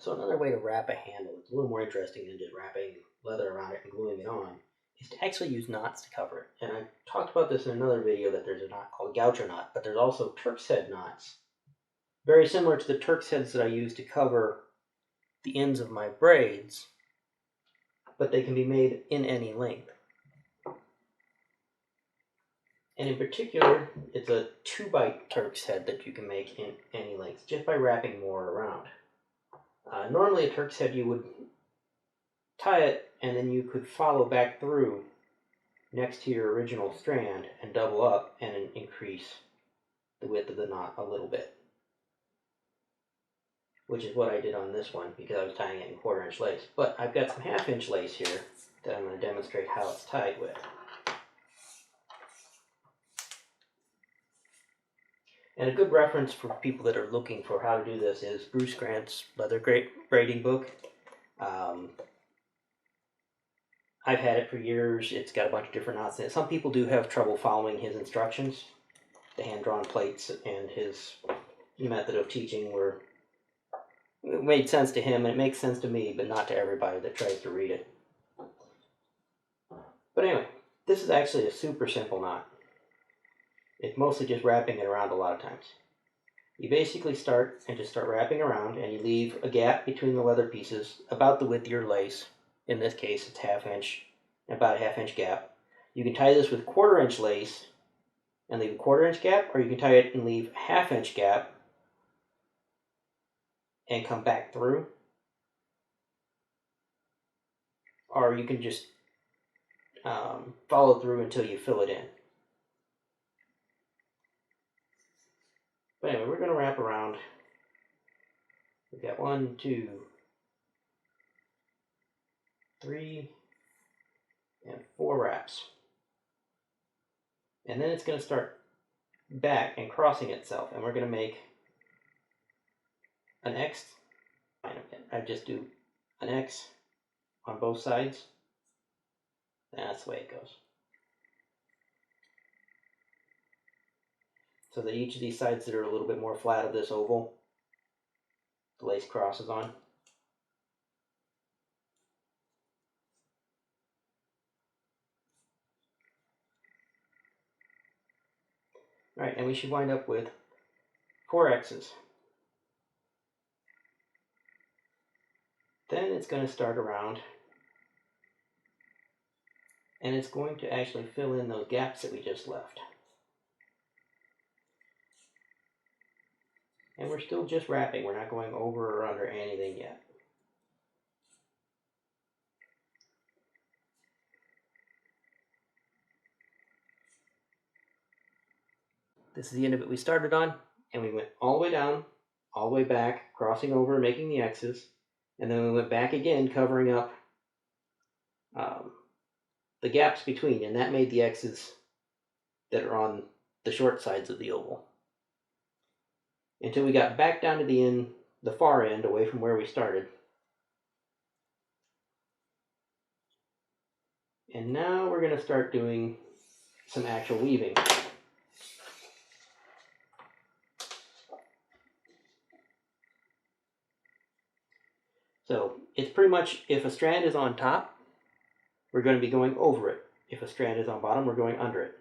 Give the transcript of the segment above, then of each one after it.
So another way to wrap a handle that's a little more interesting than just wrapping leather around it and gluing it on is to actually use knots to cover it. And I talked about this in another video, that there's a knot called Gaucho knot, but there's also Turk's head knots. Very similar to the Turk's heads that I use to cover the ends of my braids, but they can be made in any length. And in particular, it's a 2-bight Turk's head that you can make in any length, just by wrapping more around. Normally a Turk's head, you would tie it and then you could follow back through next to your original strand and double up and increase the width of the knot a little bit. Which is what I did on this one, because I was tying it in 1/4-inch lace. But I've got some 1/2-inch lace here that I'm going to demonstrate how it's tied with. And a good reference for people that are looking for how to do this is Bruce Grant's leather braiding book. I've had it for years. It's got a bunch of different knots in it. Some people do have trouble following his instructions. The hand-drawn plates and his method of teaching it made sense to him, and it makes sense to me, but not to everybody that tries to read it. But anyway, this is actually a super simple knot. It's mostly just wrapping it around a lot of times. You basically start wrapping around, and you leave a gap between the leather pieces about the width of your lace. In this case, it's 1/2 inch, about a 1/2 inch gap. You can tie this with 1/4-inch lace and leave a 1/4-inch gap, or you can tie it and leave a 1/2 inch gap and come back through. Or you can just follow through until you fill it in. But anyway, we're going to wrap around. We've got 1, 2, 3, and 4 wraps. And then it's going to start back and crossing itself, and we're going to make an X. I just do an X on both sides, and that's the way it goes. So that each of these sides that are a little bit more flat of this oval, the lace crosses on. Alright, and we should wind up with 4 X's. Then it's going to start around, and it's going to actually fill in those gaps that we just left. And we're still just wrapping. We're not going over or under anything yet. This is the end of it we started on, and we went all the way down, all the way back, crossing over, making the X's, and then we went back again, covering up the gaps between, and that made the X's that are on the short sides of the oval. Until we got back down to the end, the far end, away from where we started. And now we're going to start doing some actual weaving. So it's pretty much, if a strand is on top, we're going to be going over it. If a strand is on bottom, we're going under it.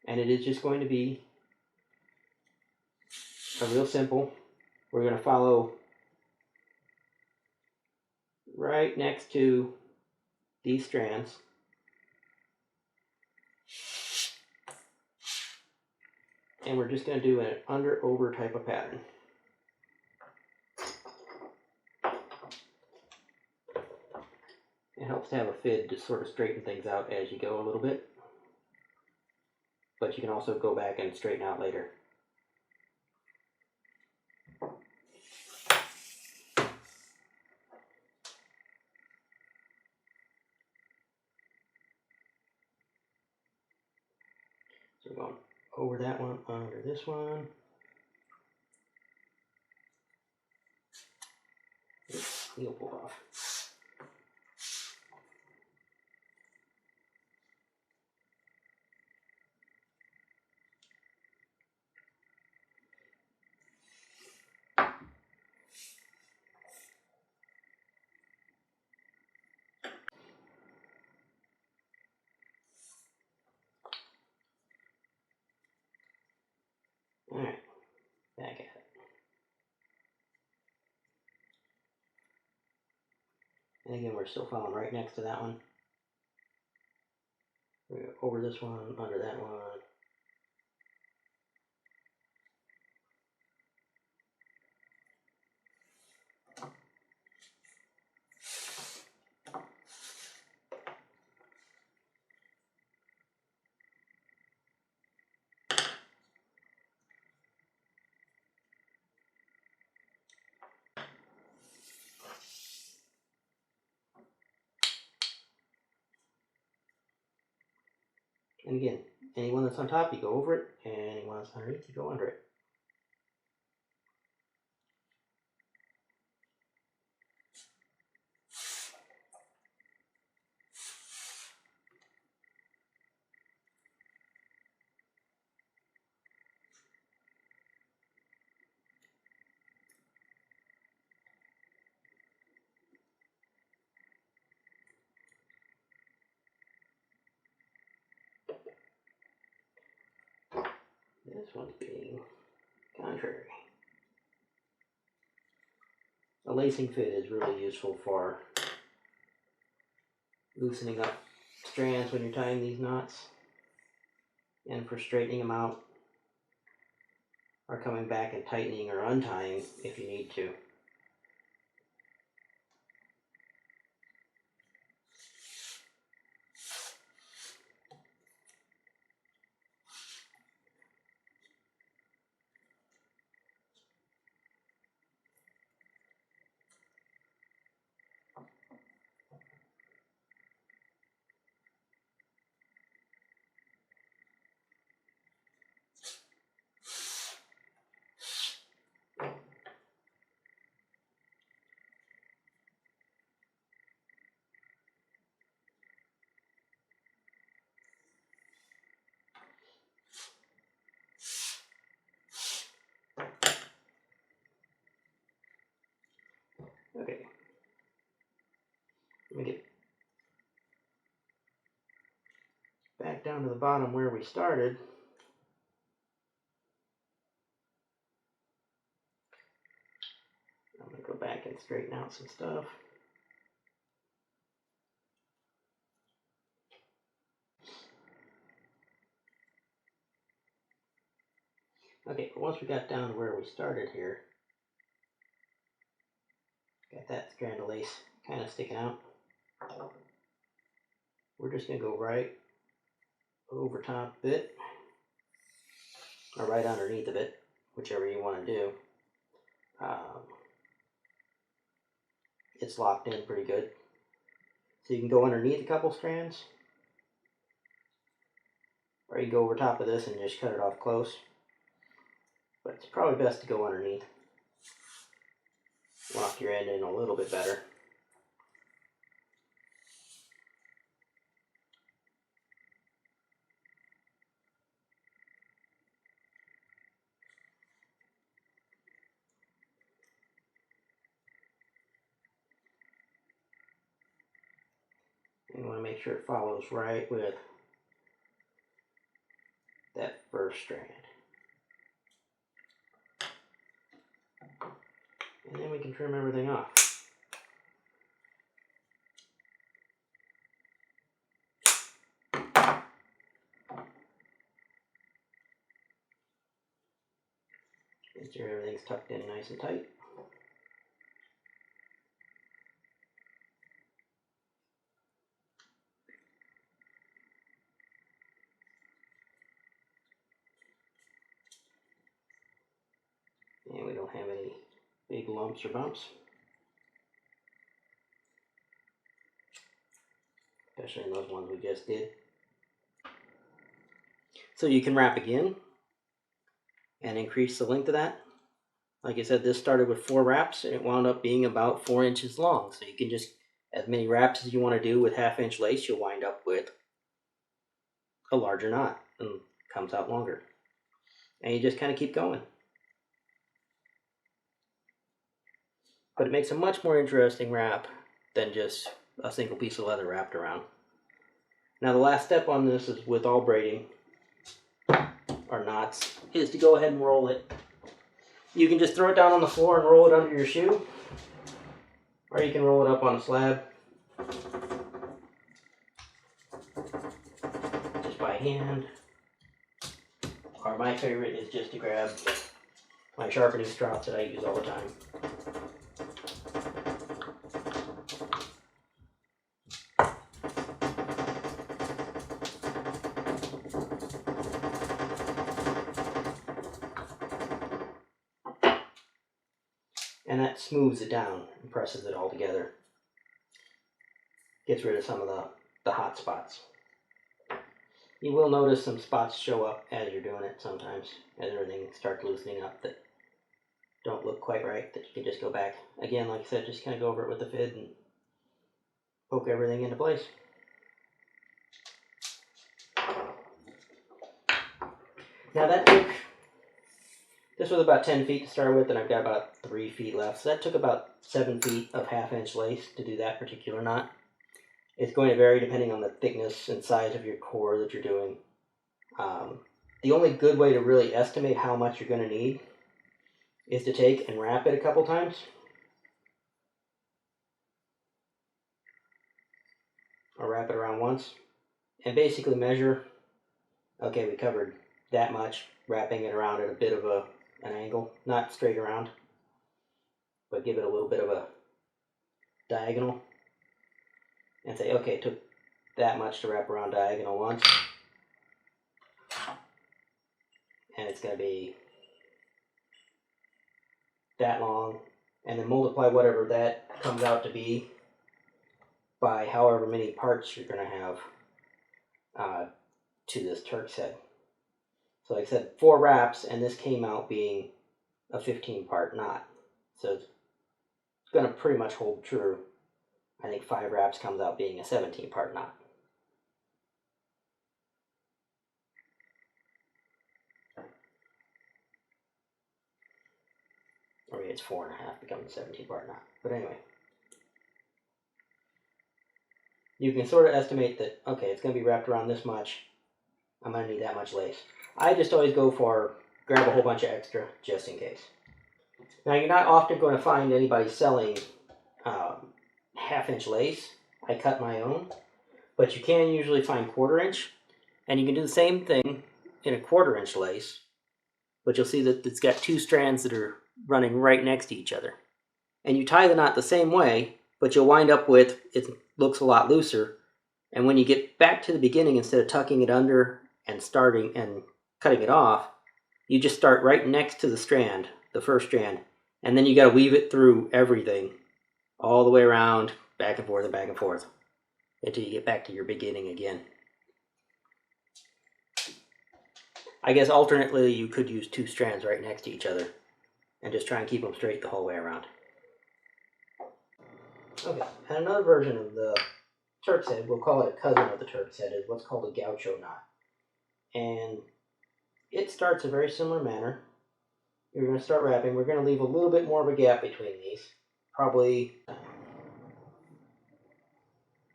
And it is just going to be a real simple. We're going to follow right next to these strands. And we're just going to do an under-over type of pattern. It helps to have a fid to sort of straighten things out as you go a little bit. But you can also go back and straighten out later. So we're going over that one, under this one. Oops, needle pulled off. And again, we're still following right next to that one. We're gonna go over this one, under that one. And again, anyone that's on top, you go over it, and anyone that's underneath, you go under it. This one's being contrary. A lacing fit is really useful for loosening up strands when you're tying these knots, and for straightening them out, or coming back and tightening or untying if you need to. Okay, let me get back down to the bottom where we started. I'm going to go back and straighten out some stuff. Okay, but once we got down to where we started here, got that strand of lace kind of sticking out, we're just going to go right over top of it, or right underneath of it, whichever you want to do. It's locked in pretty good. So you can go underneath a couple strands, or you can go over top of this and just cut it off close. But it's probably best to go underneath. Lock your end in a little bit better. And you want to make sure it follows right with that first strand. And then we can trim everything off. Make sure everything's tucked in nice and tight. And we don't have any big lumps or bumps, especially in those ones we just did. So you can wrap again and increase the length of that. Like I said, this started with 4 wraps and it wound up being about 4 inches long. So you can just, as many wraps as you want to do with 1/2 inch lace, you'll wind up with a larger knot and comes out longer. And you just kind of keep going. But it makes a much more interesting wrap than just a single piece of leather wrapped around. Now the last step on this is with all braiding or knots is to go ahead and roll it. You can just throw it down on the floor and roll it under your shoe, or you can roll it up on a slab. hand, or my favorite is just to grab my sharpening strop that I use all the time. And that smooths it down and presses it all together. Gets rid of some of the hot spots. You will notice some spots show up as you're doing it sometimes, as everything starts loosening up that don't look quite right, that you can just go back. Again, like I said, just kind of go over it with the fid and poke everything into place. Now this was about 10 feet to start with, and I've got about 3 feet left. So that took about 7 feet of 1/2 inch lace to do that particular knot. It's going to vary depending on the thickness and size of your core that you're doing. The only good way to really estimate how much you're going to need is to take and wrap it a couple times. Or wrap it around once. And basically measure, okay, we covered that much, wrapping it around at a bit of an angle, not straight around, but give it a little bit of a diagonal. And say, okay, it took that much to wrap around diagonal once. And it's going to be that long. And then multiply whatever that comes out to be by however many parts you're going to have to this Turk's head. So like I said, 4 wraps, and this came out being a 15-part knot. So it's going to pretty much hold true. I think 5 wraps comes out being a 17-part knot. Or maybe it's 4.5 becomes a 17-part knot. But anyway. You can sort of estimate that, okay, it's going to be wrapped around this much. I'm going to need that much lace. I just always go for grab a whole bunch of extra just in case. Now, you're not often going to find anybody selling 1/2 inch lace. I cut my own. But you can usually find 1/4 inch. And you can do the same thing in a 1/4 inch lace. But you'll see that it's got 2 strands that are running right next to each other. And you tie the knot the same way, but you'll wind up with, it looks a lot looser. And when you get back to the beginning, instead of tucking it under and starting and cutting it off, you just start right next to the strand, the first strand, and then you got to weave it through everything, all the way around, back and forth and back and forth, until you get back to your beginning again. I guess alternately you could use 2 strands right next to each other and just try and keep them straight the whole way around. Okay, and another version of the Turk's head, we'll call it a cousin of the Turk's head, is what's called a Gaucho knot. And it starts a very similar manner. You're going to start wrapping. We're going to leave a little bit more of a gap between these. Probably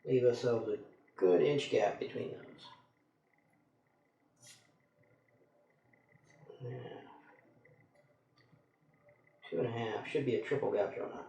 leave ourselves a good inch gap between those. Yeah. 2.5 should be a triple Gaucho knot.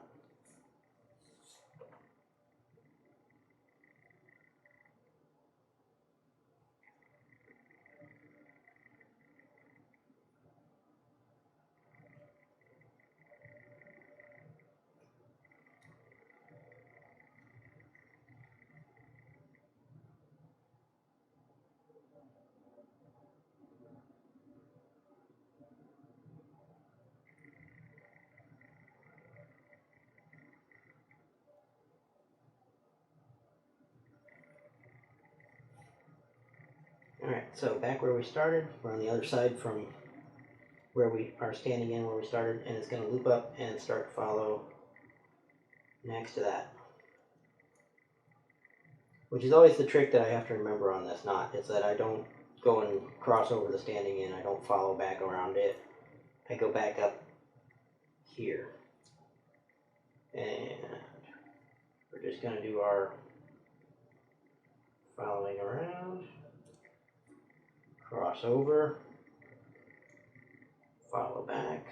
Alright, so back where we started, we're on the other side from where we are standing in where we started, and it's going to loop up and start to follow next to that. Which is always the trick that I have to remember on this knot, is that I don't go and cross over the standing in, I don't follow back around it. I go back up here. And we're just going to do our following around, cross over, follow back.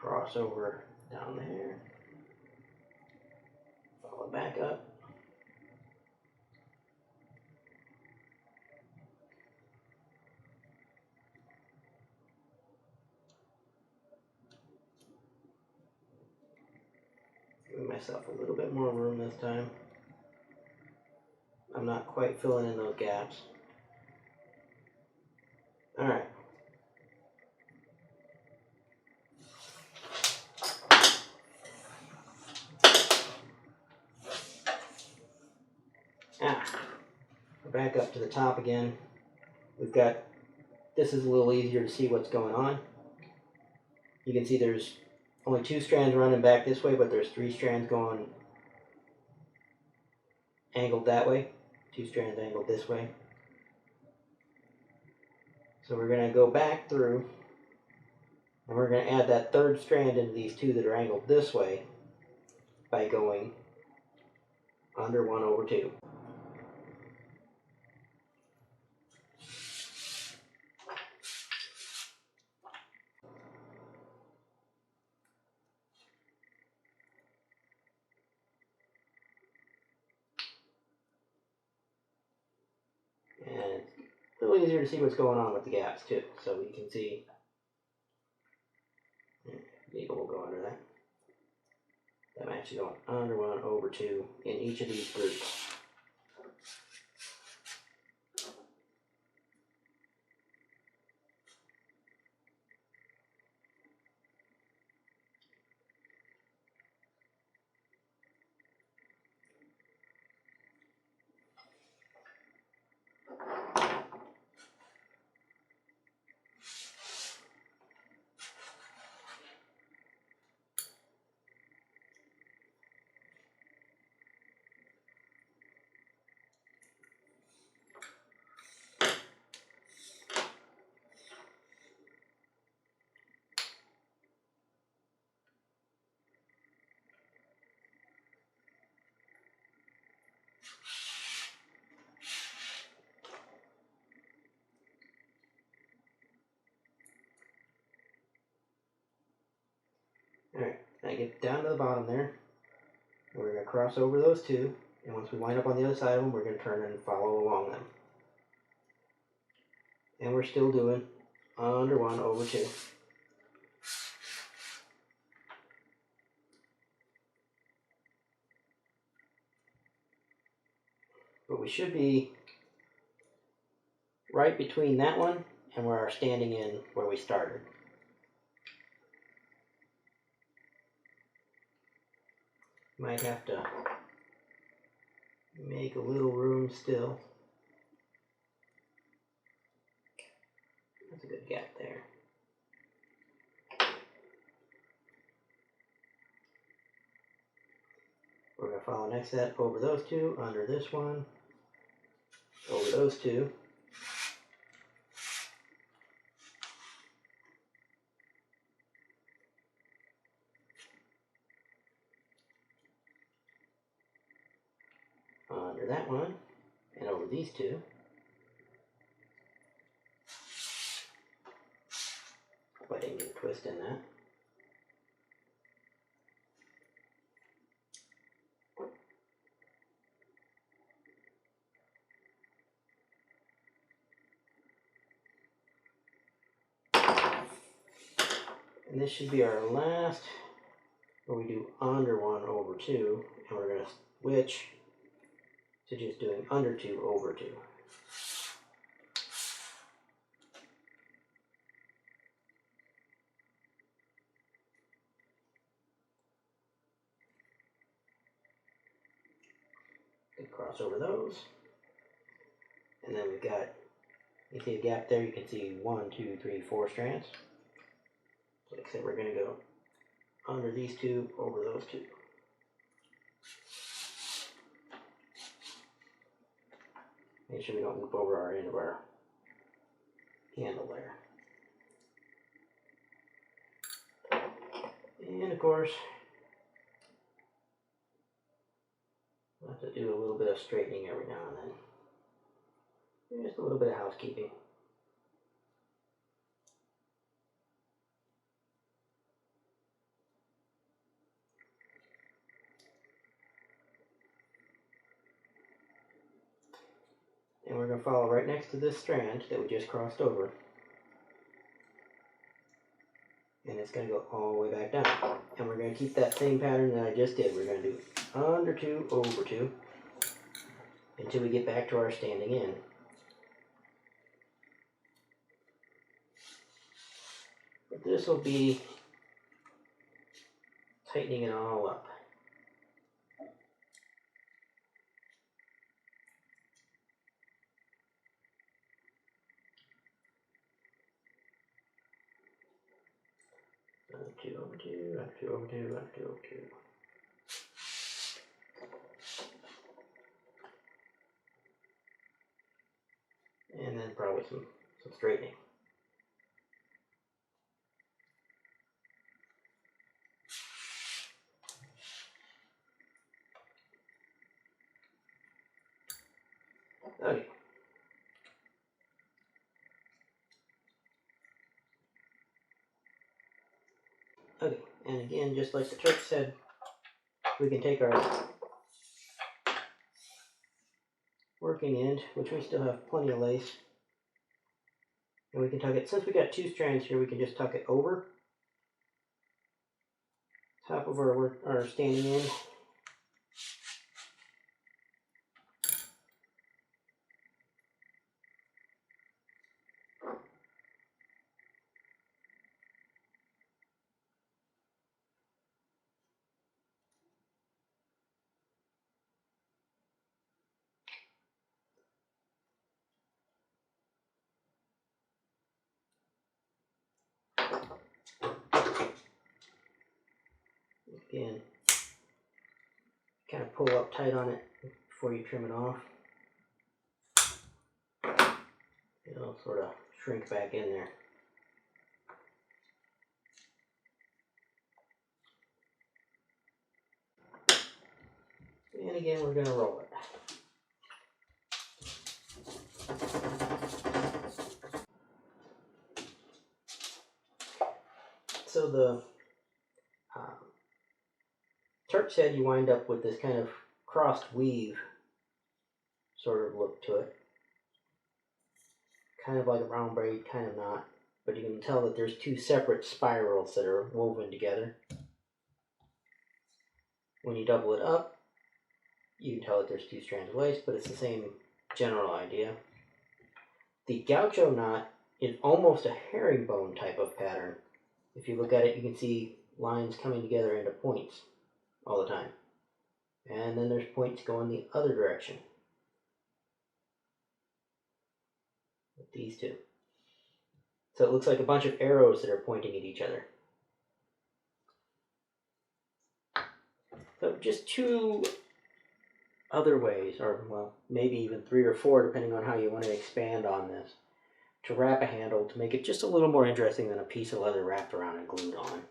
cross over down there, follow back up. Give myself a little bit more room this time. I'm not quite filling in those gaps. Alright. We're back up to the top again. We've got, this is a little easier to see what's going on. You can see there's only 2 strands running back this way, but there's 3 strands going angled that way. 2 strands angled this way. So we're going to go back through, and we're going to add that 3rd strand into these 2 that are angled this way by going under 1/2. And it's a little easier to see what's going on with the gaps too. So you can see, needle will go under that. I'm actually going under 1/2 in each of these groups. Alright, I get down to the bottom there. We're going to cross over those 2, and once we line up on the other side of them, we're going to turn and follow along them. And we're still doing under 1/2. But we should be right between that one and where our standing in where we started. Might have to make a little room still. That's a good gap there. We're going to follow next that over those 2, under this one, over those 2. Under that one, and over these 2. Hope I didn't get a twist in that. And this should be our last, where we do under 1/2, and we're going to switch to just doing under 2/2. Cross over those, and then we've got, you see a gap there, you can see 1, 2, 3, 4 strands. So like I said, we're going to go under these 2, over those 2. Make sure we don't loop over our end of our handle there. And of course, we'll have to do a little bit of straightening every now and then. Just a little bit of housekeeping. And we're going to follow right next to this strand that we just crossed over. And it's going to go all the way back down. And we're going to keep that same pattern that I just did. We're going to do under 2, over 2, until we get back to our standing in. But this will be tightening it all up. Under 2, over 2, under 2, over 2, under 2, over 2. And then probably some straightening. Okay. Okay, and again, just like the Turk said, we can take our working end, which we still have plenty of lace, and we can tuck it. Since we got 2 strands here, we can just tuck it over top of our standing end. Again, kind of pull up tight on it before you trim it off. It'll sort of shrink back in there. And again, we're going to roll it. So the Turk said you wind up with this kind of crossed weave sort of look to it. Kind of like a round braid, kind of not. But you can tell that there's 2 separate spirals that are woven together. When you double it up, you can tell that there's 2 strands of lace, but it's the same general idea. The Gaucho knot is almost a herringbone type of pattern. If you look at it, you can see lines coming together into points all the time. And then there's points going the other direction. With these 2. So it looks like a bunch of arrows that are pointing at each other. So just 2 other ways, or well, maybe even 3 or 4, depending on how you want to expand on this, to wrap a handle to make it just a little more interesting than a piece of leather wrapped around and glued on.